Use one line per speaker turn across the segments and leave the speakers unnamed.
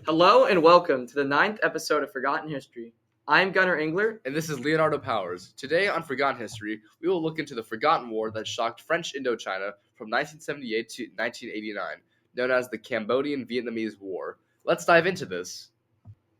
Hello and welcome to the ninth episode of Forgotten History. I'm Gunnar Engler.
And this is Leonardo Powers. Today on Forgotten History, we will look into the forgotten war that shocked French Indochina from 1978 to 1989, known as the Cambodian-Vietnamese War. Let's dive into this.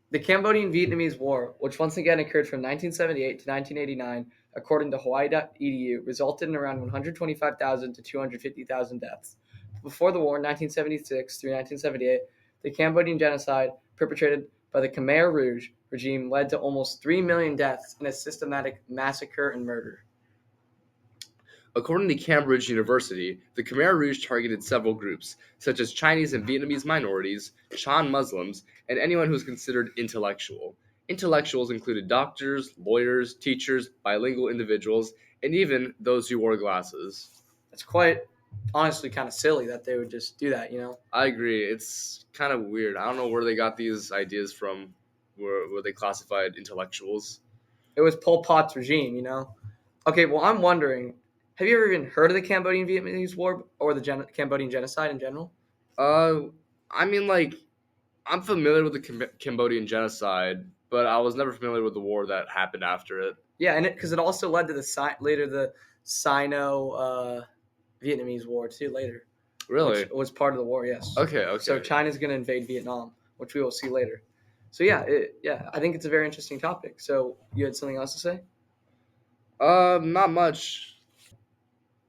The Cambodian-Vietnamese War, which once again occurred from 1978 to 1989, according to Hawaii.edu, resulted in around 125,000 to 250,000 deaths. Before the war, 1976 through 1978, the Cambodian genocide perpetrated by the Khmer Rouge regime led to almost 3 million deaths in a systematic massacre and murder.
According to Cambridge University, the Khmer Rouge targeted several groups, such as Chinese and Vietnamese minorities, Shan Muslims, and anyone who was considered intellectual. Intellectuals included doctors, lawyers, teachers, bilingual individuals, and even those who wore glasses.
It's quite honestly kind of silly that they would just do that,
I agree. It's kind of weird. I don't know where they got these ideas from, where they classified intellectuals.
It was Pol Pot's regime, Okay, well, I'm wondering, have you ever even heard of the Cambodian-Vietnamese War or the Cambodian genocide in general?
I'm familiar with the Cambodian genocide, but I was never familiar with the war that happened after it.
Yeah, and because it also led to the Sino-Vietnamese War too later.
Really?
Which was part of the war, yes.
Okay.
So China's going to invade Vietnam, which we will see later. So yeah, I think it's a very interesting topic. So you had something else to say?
Not much.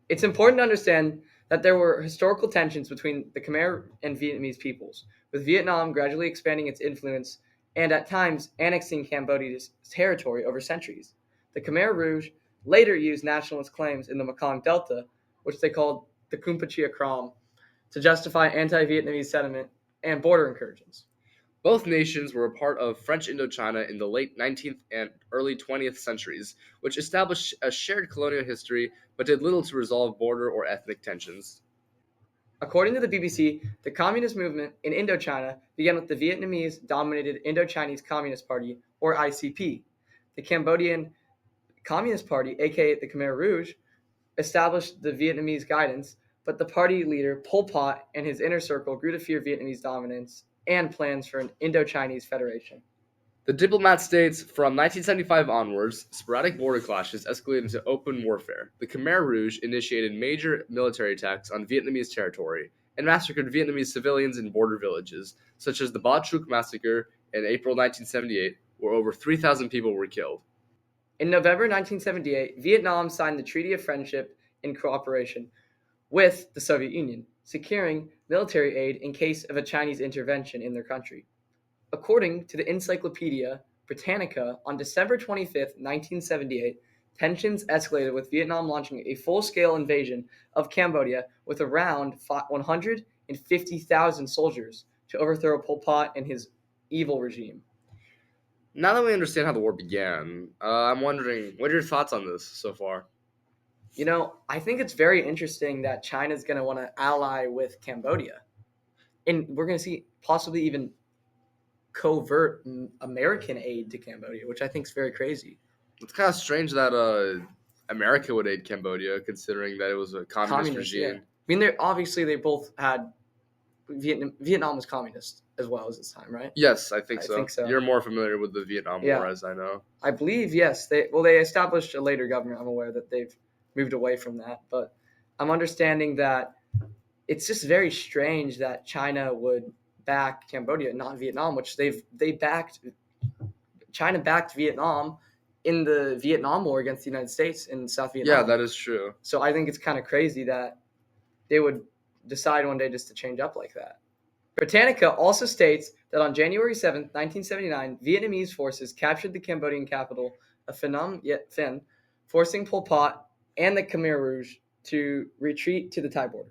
It's important to understand that there were historical tensions between the Khmer and Vietnamese peoples, with Vietnam gradually expanding its influence and at times annexing Cambodia's territory over centuries. The Khmer Rouge later used nationalist claims in the Mekong Delta, which they called the Kumpachia Krom, to justify anti-Vietnamese sentiment and border incursions.
Both nations were a part of French Indochina in the late 19th and early 20th centuries, which established a shared colonial history but did little to resolve border or ethnic tensions.
According to the BBC, the communist movement in Indochina began with the Vietnamese-dominated Indochinese Communist Party, or ICP. The Cambodian Communist Party, aka the Khmer Rouge, established the Vietnamese guidance, but the party leader Pol Pot and his inner circle grew to fear Vietnamese dominance and plans for an Indochinese federation.
The diplomat states, from 1975 onwards, sporadic border clashes escalated into open warfare. The Khmer Rouge initiated major military attacks on Vietnamese territory and massacred Vietnamese civilians in border villages, such as the Ba Truc massacre in April 1978, where over 3,000 people were killed.
In November 1978, Vietnam signed the Treaty of Friendship and Cooperation with the Soviet Union, securing military aid in case of a Chinese intervention in their country. According to the Encyclopedia Britannica, on December 25, 1978, tensions escalated with Vietnam launching a full-scale invasion of Cambodia with around 150,000 soldiers to overthrow Pol Pot and his evil regime.
Now that we understand how the war began, I'm wondering, what are your thoughts on this so far?
I think it's very interesting that China's going to want to ally with Cambodia. And we're going to see possibly even covert American aid to Cambodia, which I think is very crazy.
It's kind of strange that America would aid Cambodia, considering that it was a communist regime.
Yeah. I mean, they both had Vietnam was communist as well as this time, right?
Yes, I think so.
I think so.
You're more familiar with the Vietnam War, as I know.
I believe, yes. They established a later government. I'm aware that they've moved away from that, but I'm understanding that it's just very strange that China would back Cambodia, not Vietnam, which China backed Vietnam in the Vietnam War against the United States in South Vietnam.
Yeah, that is true.
So I think it's kind of crazy that they would decide one day just to change up like that. Britannica also states that on January 7th, 1979, Vietnamese forces captured the Cambodian capital of Phnom Penh, forcing Pol Pot and the Khmer Rouge to retreat to the Thai border.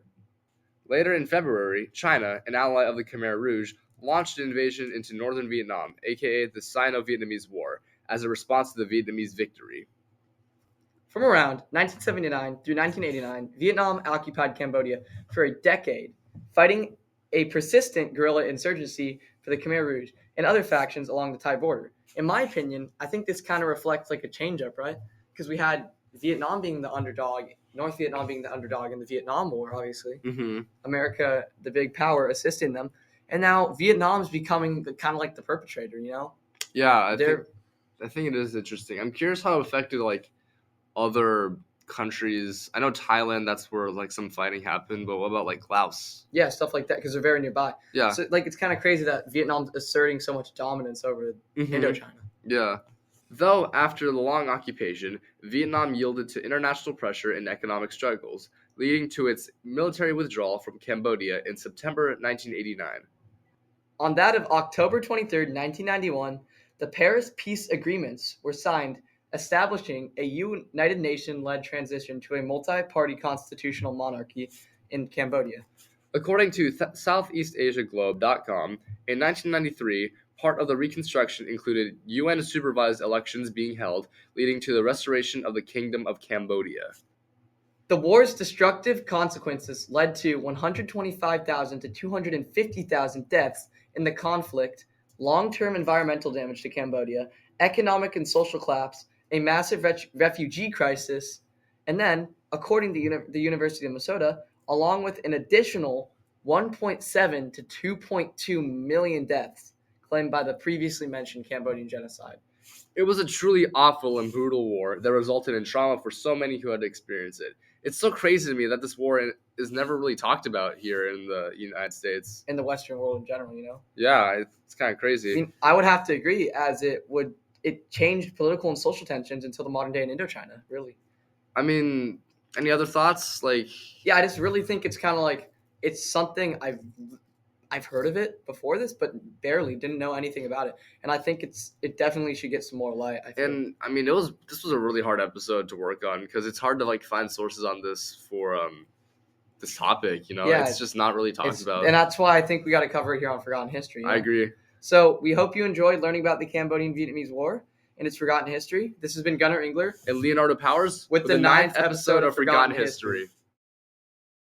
Later in February, China, an ally of the Khmer Rouge, launched an invasion into northern Vietnam, aka the Sino-Vietnamese War, as a response to the Vietnamese victory.
From around 1979 through 1989, Vietnam occupied Cambodia for a decade, fighting a persistent guerrilla insurgency for the Khmer Rouge and other factions along the Thai border. In my opinion, I think this kind of reflects like a change-up, right? Because we had Vietnam being the underdog, North Vietnam being the underdog in the Vietnam War, obviously.
Mm-hmm.
America, the big power, assisting them. and now Vietnam's becoming kind of like the perpetrator.
Yeah, I
They're
think it is interesting. I'm curious how it affected like other countries. I know Thailand, that's where like some fighting happened, but what about like Laos?
yeah, stuff like that because they're very nearby.
Yeah.
So like it's kind of crazy that Vietnam's asserting so much dominance over
Mhm.
Indochina.
Yeah. Though after the long occupation, Vietnam yielded to international pressure and economic struggles, leading to its military withdrawal from Cambodia in September 1989.
On that of October 23rd, 1991, the Paris Peace Agreements were signed, establishing a United Nations-led transition to a multi-party constitutional monarchy in Cambodia.
According to SoutheastAsiaGlobe.com, in 1993, part of the reconstruction included UN-supervised elections being held, leading to the restoration of the Kingdom of Cambodia.
The war's destructive consequences led to 125,000 to 250,000 deaths in the conflict, long-term environmental damage to Cambodia, economic and social collapse, a massive refugee crisis, and then, according to the University of Minnesota, along with an additional 1.7 to 2.2 million deaths claimed by the previously mentioned Cambodian genocide.
It was a truly awful and brutal war that resulted in trauma for so many who had experienced it. It's so crazy to me that this war is never really talked about here in the United States.
In the Western world in general,
Yeah, it's kind of crazy.
I mean, I would have to agree, as it changed political and social tensions until the modern day in Indochina, really.
I mean, any other thoughts?
Yeah, I just really think it's kind of like it's something I've heard of it before this, but barely didn't know anything about it, and I think it definitely should get some more light.
And I mean, this was a really hard episode to work on because it's hard to like find sources on this for this topic.
Yeah,
it's just not really talked about,
and that's why I think we got to cover it here on Forgotten History.
I agree.
So we hope you enjoyed learning about the Cambodian-Vietnamese War and its forgotten history. This has been Gunnar Engler
and Leonardo Powers
with the 9th episode of Forgotten History.